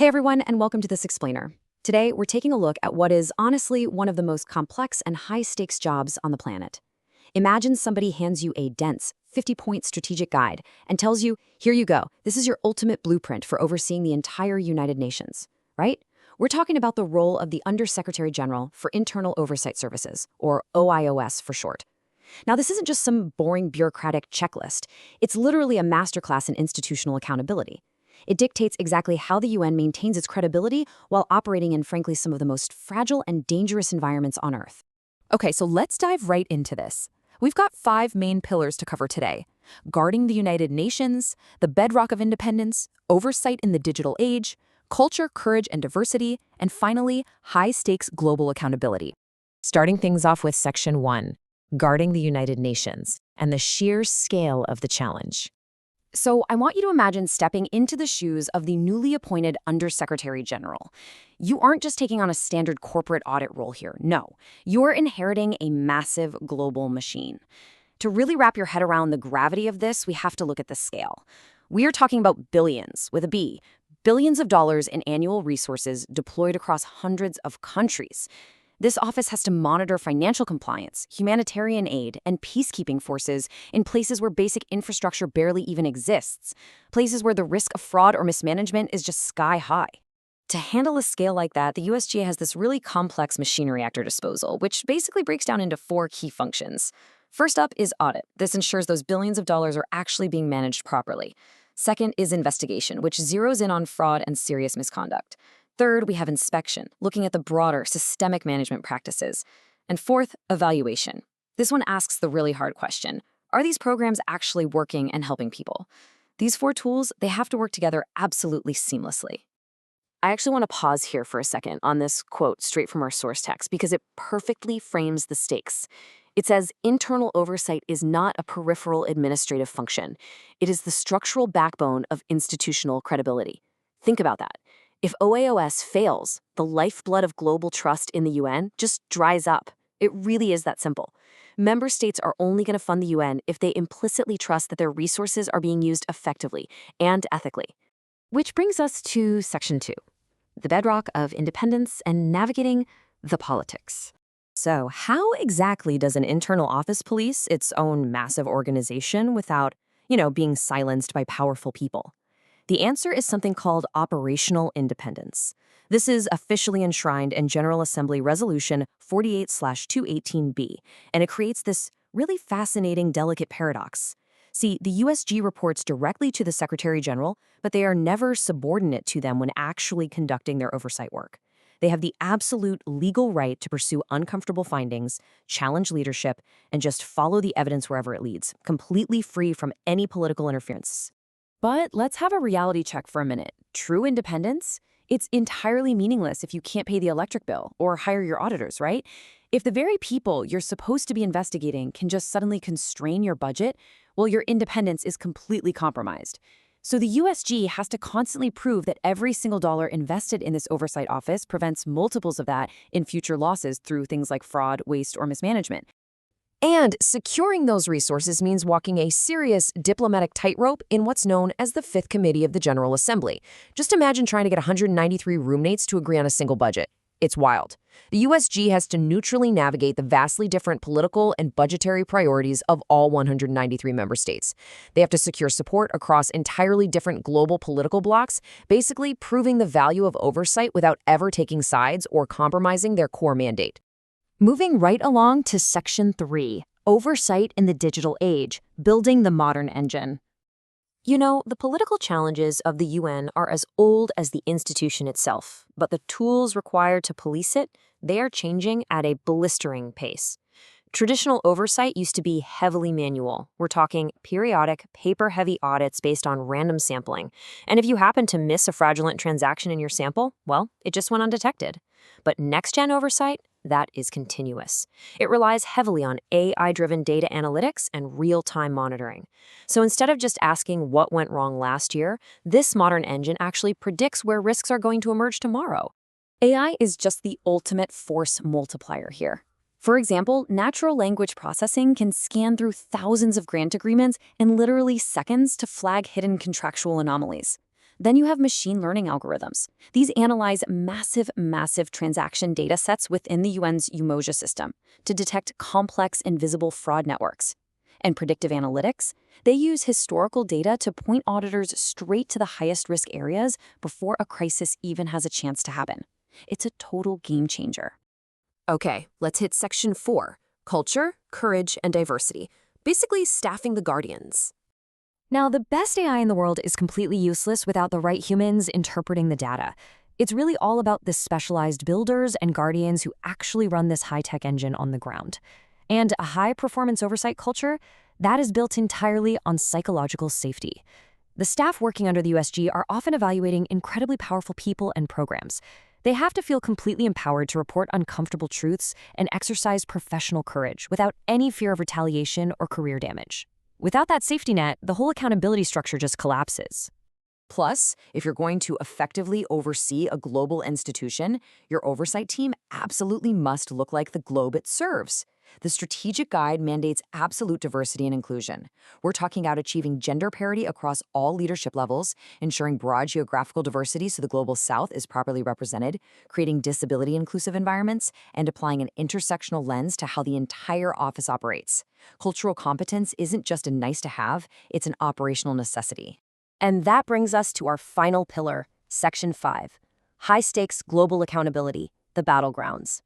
Hey everyone, and welcome to This Explainer. Today, we're taking a look at what is honestly one of the most complex and high-stakes jobs on the planet. Imagine somebody hands you a dense, 50-point strategic guide and tells you, here you go, this is your ultimate blueprint for overseeing the entire United Nations, right? We're talking about the role of the Undersecretary General for Internal Oversight Services, or OIOS for short. Now, this isn't just some boring bureaucratic checklist. It's literally a masterclass in institutional accountability. It dictates exactly how the UN maintains its credibility while operating in, frankly, some of the most fragile and dangerous environments on Earth. Okay, so let's dive right into this. We've got 5 main pillars to cover today: guarding the United Nations, the bedrock of independence, oversight in the digital age, culture, courage, and diversity, and finally, high-stakes global accountability. Starting things off with Section 1, guarding the United Nations, and the sheer scale of the challenge. So I want you to imagine stepping into the shoes of the newly appointed Undersecretary General. You aren't just taking on a standard corporate audit role here. No, you're inheriting a massive global machine. To really wrap your head around the gravity of this, we have to look at the scale. We are talking about billions, with a B, billions of dollars in annual resources deployed across hundreds of countries. This office has to monitor financial compliance, humanitarian aid, and peacekeeping forces in places where basic infrastructure barely even exists, places where the risk of fraud or mismanagement is just sky high. To handle a scale like that, the USGA has this really complex machinery at their disposal, which basically breaks down into 4 key functions. First up is audit. This ensures those billions of dollars are actually being managed properly. Second is investigation, which zeroes in on fraud and serious misconduct. Third, we have inspection, looking at the broader systemic management practices. And fourth, evaluation. This one asks the really hard question: are these programs actually working and helping people? These 4 tools, they have to work together absolutely seamlessly. I actually want to pause here for a second on this quote straight from our source text because it perfectly frames the stakes. It says, internal oversight is not a peripheral administrative function. It is the structural backbone of institutional credibility. Think about that. If OAOS fails, the lifeblood of global trust in the UN just dries up. It really is that simple. Member states are only going to fund the UN if they implicitly trust that their resources are being used effectively and ethically. Which brings us to Section 2, the bedrock of independence and navigating the politics. So how exactly does an internal office police its own massive organization without, being silenced by powerful people? The answer is something called operational independence. This is officially enshrined in General Assembly Resolution 48/218B, and it creates this really fascinating, delicate paradox. See, the USG reports directly to the Secretary General, but they are never subordinate to them when actually conducting their oversight work. They have the absolute legal right to pursue uncomfortable findings, challenge leadership, and just follow the evidence wherever it leads, completely free from any political interference. But let's have a reality check for a minute. True independence? It's entirely meaningless if you can't pay the electric bill or hire your auditors, right? If the very people you're supposed to be investigating can just suddenly constrain your budget, well, your independence is completely compromised. So the USG has to constantly prove that every single dollar invested in this oversight office prevents multiples of that in future losses through things like fraud, waste, or mismanagement. And securing those resources means walking a serious diplomatic tightrope in what's known as the Fifth Committee of the General Assembly. Just imagine trying to get 193 roommates to agree on a single budget. It's wild. The USG has to neutrally navigate the vastly different political and budgetary priorities of all 193 member states. They have to secure support across entirely different global political blocs, basically proving the value of oversight without ever taking sides or compromising their core mandate. Moving right along to Section 3, Oversight in the Digital Age, Building the Modern Engine. The political challenges of the UN are as old as the institution itself, but the tools required to police it, they are changing at a blistering pace. Traditional oversight used to be heavily manual. We're talking periodic, paper-heavy audits based on random sampling. And if you happen to miss a fraudulent transaction in your sample, well, it just went undetected. But next-gen oversight, that is continuous. It relies heavily on AI-driven data analytics and real-time monitoring. So instead of just asking what went wrong last year, this modern engine actually predicts where risks are going to emerge tomorrow. AI is just the ultimate force multiplier here. For example, natural language processing can scan through thousands of grant agreements in literally seconds to flag hidden contractual anomalies. Then you have machine learning algorithms. These analyze massive transaction data sets within the UN's UMOJA system to detect complex invisible fraud networks. And predictive analytics, they use historical data to point auditors straight to the highest risk areas before a crisis even has a chance to happen. It's a total game changer. Okay, let's hit section 4, culture, courage, and diversity. Basically, staffing the guardians. Now, the best AI in the world is completely useless without the right humans interpreting the data. It's really all about the specialized builders and guardians who actually run this high-tech engine on the ground. And a high-performance oversight culture, that is built entirely on psychological safety. The staff working under the USG are often evaluating incredibly powerful people and programs. They have to feel completely empowered to report uncomfortable truths and exercise professional courage without any fear of retaliation or career damage. Without that safety net, the whole accountability structure just collapses. Plus, if you're going to effectively oversee a global institution, your oversight team absolutely must look like the globe it serves. The strategic guide mandates absolute diversity and inclusion. We're talking about achieving gender parity across all leadership levels, ensuring broad geographical diversity so the global south is properly represented, creating disability-inclusive environments, and applying an intersectional lens to how the entire office operates. Cultural competence isn't just a nice-to-have, it's an operational necessity. And that brings us to our final pillar, Section 5, high-stakes global accountability, the battlegrounds.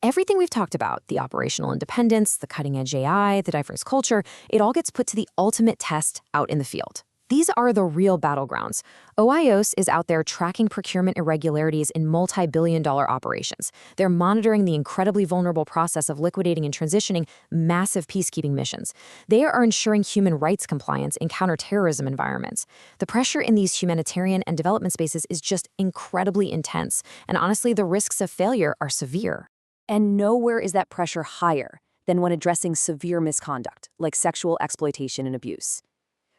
Everything we've talked about, the operational independence, the cutting-edge AI, the diverse culture, it all gets put to the ultimate test out in the field. These are the real battlegrounds. OIOS is out there tracking procurement irregularities in multi-billion-dollar operations. They're monitoring the incredibly vulnerable process of liquidating and transitioning massive peacekeeping missions. They are ensuring human rights compliance in counterterrorism environments. The pressure in these humanitarian and development spaces is just incredibly intense, and honestly, the risks of failure are severe. And nowhere is that pressure higher than when addressing severe misconduct, like sexual exploitation and abuse.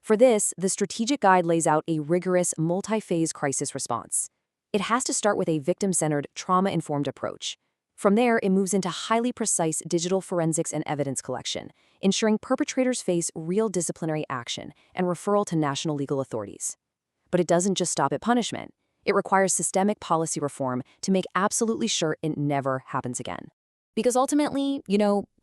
For this, the strategic guide lays out a rigorous, multi-phase crisis response. It has to start with a victim-centered, trauma-informed approach. From there, it moves into highly precise digital forensics and evidence collection, ensuring perpetrators face real disciplinary action and referral to national legal authorities. But it doesn't just stop at punishment. It requires systemic policy reform to make absolutely sure it never happens again. Because ultimately,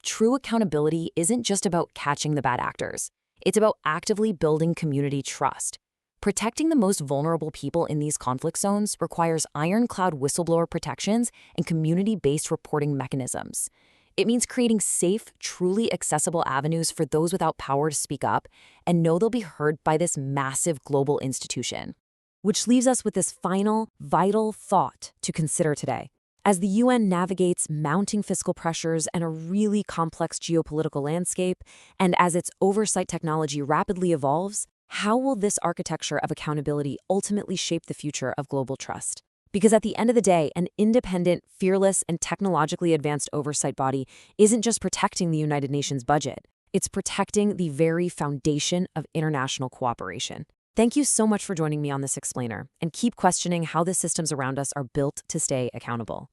true accountability isn't just about catching the bad actors. It's about actively building community trust. Protecting the most vulnerable people in these conflict zones requires ironclad whistleblower protections and community-based reporting mechanisms. It means creating safe, truly accessible avenues for those without power to speak up and know they'll be heard by this massive global institution. Which leaves us with this final, vital thought to consider today. As the UN navigates mounting fiscal pressures and a really complex geopolitical landscape, and as its oversight technology rapidly evolves, how will this architecture of accountability ultimately shape the future of global trust? Because at the end of the day, an independent, fearless, and technologically advanced oversight body isn't just protecting the United Nations budget, it's protecting the very foundation of international cooperation. Thank you so much for joining me on this explainer, and keep questioning how the systems around us are built to stay accountable.